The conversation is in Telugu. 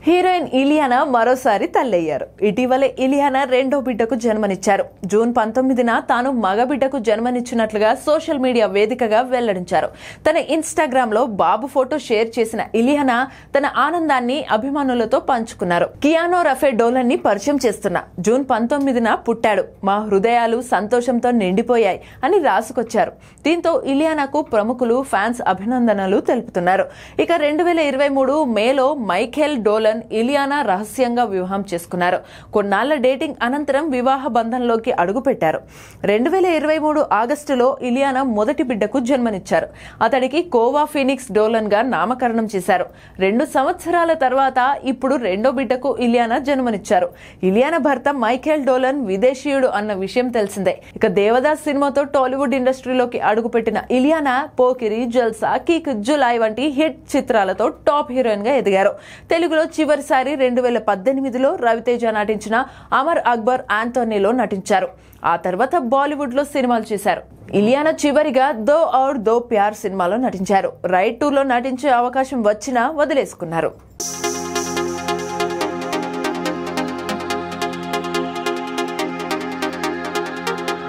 హీరోయిన్ ఇలియానా మరోసారి తల్లయ్యారు. ఇటీవలే ఇలియానా రెండో బిడ్డకు జన్మనిచ్చారు. జూన్ 19న తాను మగ బిడ్డకు జన్మనిచ్చినట్లుగా సోషల్ మీడియా వేదికగా వెల్లడించారు. తన ఇన్స్టాగ్రామ్ లో బాబు ఫోటో షేర్ చేసిన ఇలియానా తన ఆనందాన్ని అభిమానులతో పంచుకున్నారు. కియానో రఫే డోలన్ ని పరిచయం చేస్తున్నా. జూన్ 19న పుట్టాడు, మా హృదయాలు సంతోషంతో నిండిపోయాయి అని రాసుకొచ్చారు. దీంతో ఇలియానాకు ప్రముఖులు, ఫ్యాన్స్ అభినందనలు తెలుపుతున్నారు. ఇక 2023 మేలో మైఖేల్ డోలన్ ఇలియానా రహస్యంగా వివాహం చేసుకున్నారు. కొన్నాళ్ల డేటింగ్ అనంతరం వివాహ బంధంలోకి అడుగుపెట్టారు. 2023 ఆగస్టులో ఇలియానా మొదటి బిడ్డకు జన్మనిచ్చారు. అతడికి కోవా ఫీనిక్స్ డోలన్ గా నామకరణం చేశారు. 2 సంవత్సరాల తర్వాత ఇప్పుడు రెండో బిడ్డకు ఇలియానా జన్మనిచ్చారు. ఇలియానా భర్త మైఖేల్ డోలన్ విదేశీయుడు అన్న విషయం తెలిసిందే. ఇక దేవదాస్ సినిమాతో టాలీవుడ్ ఇండస్ట్రీలోకి అడుగుపెట్టిన ఇలియానా పోకిరి, జల్సా, కిక్, జులై వంటి హిట్ చిత్రాలతో టాప్ హీరోయిన్ గా ఎదిగారు. తెలుగులో చివరిసారి 2018లో రవితేజ నటించిన అమర్ అక్బర్ ఆంటోనీలో నటించారు. ఆ తర్వాత బాలీవుడ్ లో సినిమాలు చేశారు. ఇలియానా చివరిగా దో ఔర్ దో ప్యార్ సినిమాలో నటించారు. రైడ్ 2లో నటించే అవకాశం వచ్చినా వదిలేసుకున్నారు.